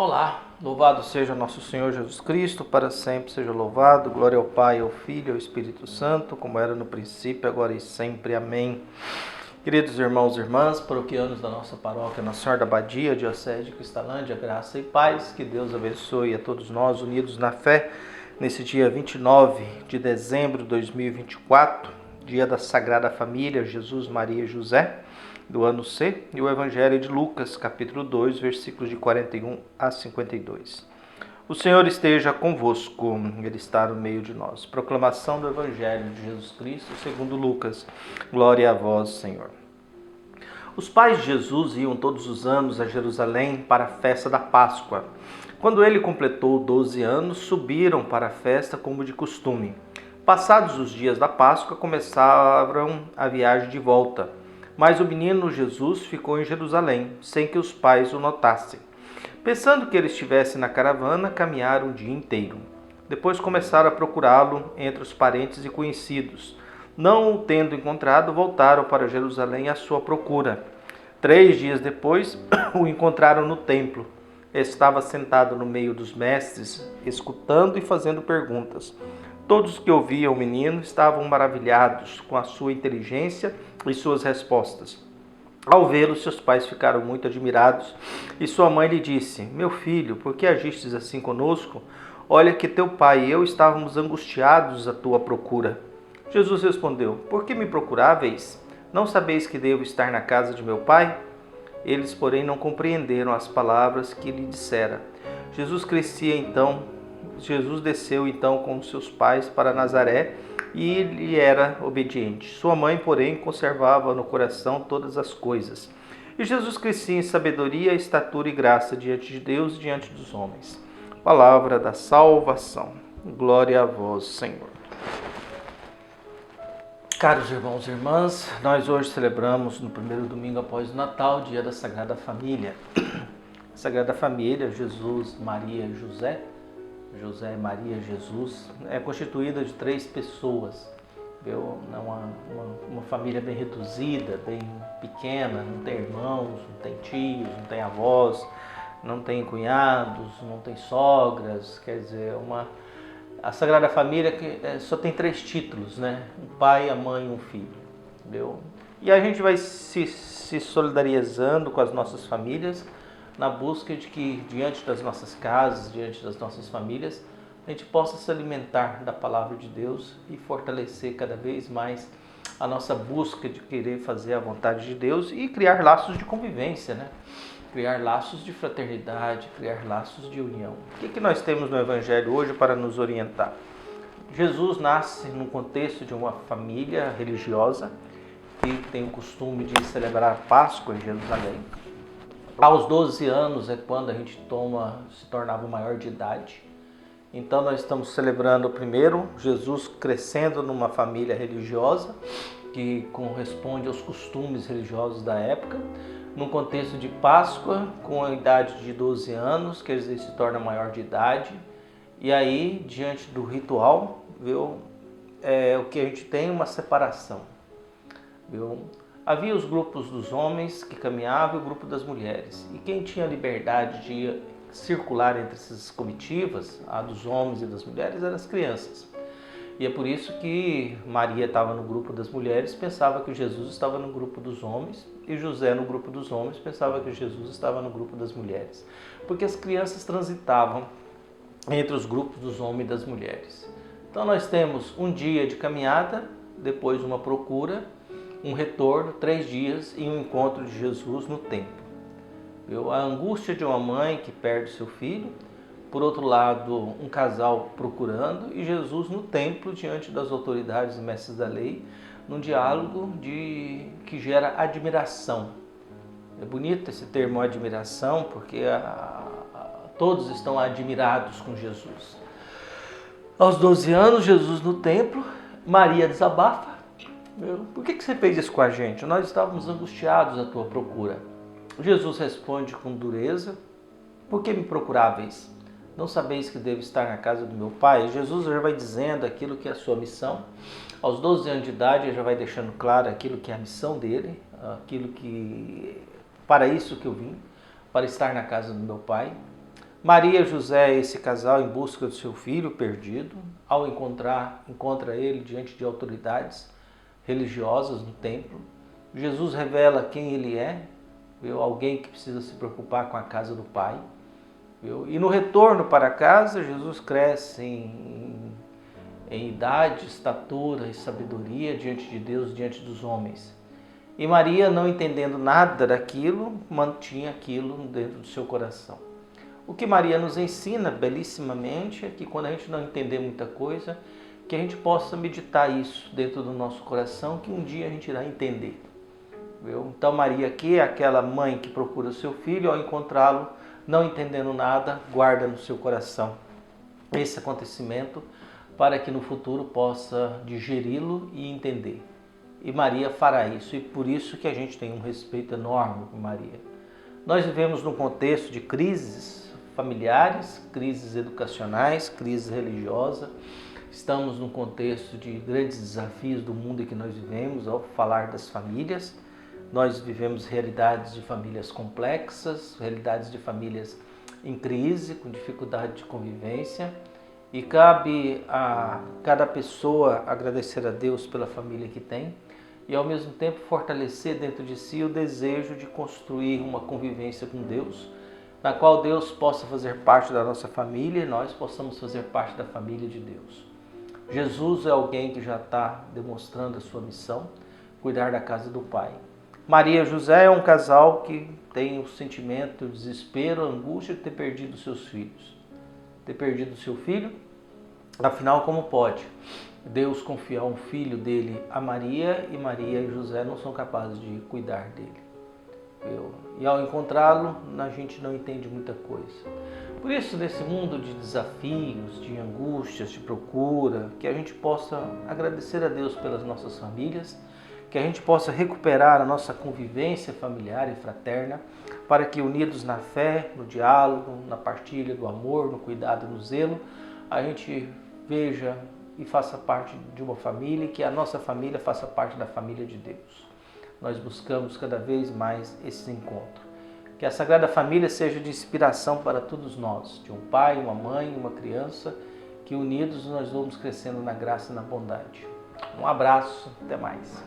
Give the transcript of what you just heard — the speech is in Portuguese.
Olá, louvado seja nosso Senhor Jesus Cristo, para sempre seja louvado. Glória ao Pai, ao Filho e ao Espírito Santo, como era no princípio, agora e sempre. Amém. Queridos irmãos e irmãs, paroquianos da nossa paróquia Nossa Senhora da Badia, Diocese de Cristalândia, graça e paz, que Deus abençoe a todos nós unidos na fé, nesse dia 29 de dezembro de 2024, dia da Sagrada Família, Jesus, Maria e José, do ano C, e o Evangelho de Lucas, capítulo 2, versículos de 41 a 52. O Senhor esteja convosco, Ele está no meio de nós. Proclamação do Evangelho de Jesus Cristo, segundo Lucas. Glória a vós, Senhor. Os pais de Jesus iam todos os anos a Jerusalém para a festa da Páscoa. Quando ele completou 12 anos, subiram para a festa como de costume. Passados os dias da Páscoa, começaram a viagem de volta. Mas o menino Jesus ficou em Jerusalém, sem que os pais o notassem. Pensando que ele estivesse na caravana, caminharam o dia inteiro. Depois começaram a procurá-lo entre os parentes e conhecidos. Não o tendo encontrado, voltaram para Jerusalém à sua procura. 3 dias depois, o encontraram no templo. Estava sentado no meio dos mestres, escutando e fazendo perguntas. Todos que ouviam o menino estavam maravilhados com a sua inteligência e suas respostas. Ao vê-lo, seus pais ficaram muito admirados, e sua mãe lhe disse: Meu filho, por que agistes assim conosco? Olha que teu pai e eu estávamos angustiados à tua procura. Jesus respondeu: Por que me procuráveis? Não sabeis que devo estar na casa de meu pai? Eles, porém, não compreenderam as palavras que lhe dissera. Jesus desceu então com seus pais para Nazaré e lhe era obediente. Sua mãe, porém, conservava no coração todas as coisas. E Jesus crescia em sabedoria, estatura e graça diante de Deus e diante dos homens. Palavra da salvação. Glória a vós, Senhor. Caros irmãos e irmãs, nós hoje celebramos no primeiro domingo após o Natal, dia da Sagrada Família. A Sagrada Família, Jesus, Maria e José, José, Maria, Jesus, é constituída de 3 pessoas. Uma família bem reduzida, bem pequena, não tem irmãos, não tem tios, não tem avós, não tem cunhados, não tem sogras, quer dizer, a Sagrada Família só tem 3 títulos, né? Um pai, a mãe e um filho. Entendeu? E a gente vai se solidarizando com as nossas famílias na busca de que, diante das nossas casas, diante das nossas famílias, a gente possa se alimentar da Palavra de Deus e fortalecer cada vez mais a nossa busca de querer fazer a vontade de Deus e criar laços de convivência, né? Criar laços de fraternidade, criar laços de união. O que nós temos no Evangelho hoje para nos orientar? Jesus nasce no contexto de uma família religiosa que tem o costume de celebrar a Páscoa em Jerusalém. Aos 12 anos é quando a gente se tornava maior de idade. Então nós estamos celebrando primeiro Jesus crescendo numa família religiosa que corresponde aos costumes religiosos da época. Num contexto de Páscoa, com a idade de 12 anos, quer dizer, se torna maior de idade. E aí, diante do ritual, o que a gente tem é uma separação. Havia os grupos dos homens que caminhavam e o grupo das mulheres. E quem tinha liberdade de circular entre essas comitivas, a dos homens e das mulheres, eram as crianças. E é por isso que Maria estava no grupo das mulheres, pensava que Jesus estava no grupo dos homens, e José no grupo dos homens pensava que Jesus estava no grupo das mulheres. Porque as crianças transitavam entre os grupos dos homens e das mulheres. Então nós temos um dia de caminhada, depois uma procura, um retorno, 3 dias e um encontro de Jesus no templo. A angústia de uma mãe que perde seu filho, por outro lado, um casal procurando e Jesus no templo, diante das autoridades e mestres da lei, num diálogo que gera admiração. É bonito esse termo admiração, porque todos estão admirados com Jesus. Aos 12 anos, Jesus no templo, Maria desabafa. Por que você fez isso com a gente? Nós estávamos angustiados à tua procura. Jesus responde com dureza: Por que me procuráveis? Não sabeis que devo estar na casa do meu pai? Jesus já vai dizendo aquilo que é a sua missão. Aos 12 anos de idade, ele já vai deixando claro aquilo que é a missão dele, para isso que eu vim, para estar na casa do meu pai. Maria e José, esse casal em busca do seu filho perdido, ao encontra ele diante de autoridades religiosas no templo. Jesus revela quem ele é, viu? Alguém que precisa se preocupar com a casa do Pai. Viu? E no retorno para casa, Jesus cresce em idade, estatura e sabedoria diante de Deus, diante dos homens. E Maria, não entendendo nada daquilo, mantinha aquilo dentro do seu coração. O que Maria nos ensina belíssimamente é que quando a gente não entender muita coisa, que a gente possa meditar isso dentro do nosso coração, que um dia a gente irá entender. Viu? Então Maria aqui é aquela mãe que procura o seu filho, ao encontrá-lo, não entendendo nada, guarda no seu coração esse acontecimento para que no futuro possa digeri-lo e entender. E Maria fará isso, e por isso que a gente tem um respeito enorme por Maria. Nós vivemos num contexto de crises familiares, crises educacionais, crise religiosa. Estamos num contexto de grandes desafios do mundo em que nós vivemos ao falar das famílias. Nós vivemos realidades de famílias complexas, realidades de famílias em crise, com dificuldade de convivência. E cabe a cada pessoa agradecer a Deus pela família que tem e ao mesmo tempo fortalecer dentro de si o desejo de construir uma convivência com Deus, na qual Deus possa fazer parte da nossa família e nós possamos fazer parte da família de Deus. Jesus é alguém que já está demonstrando a sua missão, cuidar da casa do Pai. Maria e José é um casal que tem o sentimento, o desespero, a angústia de ter perdido seus filhos. Ter perdido seu filho, afinal, como pode Deus confiar um filho dele a Maria e Maria e José não são capazes de cuidar dele? E ao encontrá-lo, a gente não entende muita coisa. Por isso, nesse mundo de desafios, de angústias, de procura, que a gente possa agradecer a Deus pelas nossas famílias, que a gente possa recuperar a nossa convivência familiar e fraterna, para que unidos na fé, no diálogo, na partilha do amor, no cuidado e no zelo, a gente veja e faça parte de uma família e que a nossa família faça parte da família de Deus. Nós buscamos cada vez mais esse encontro. Que a Sagrada Família seja de inspiração para todos nós, de um pai, uma mãe, uma criança, que unidos nós vamos crescendo na graça e na bondade. Um abraço, até mais.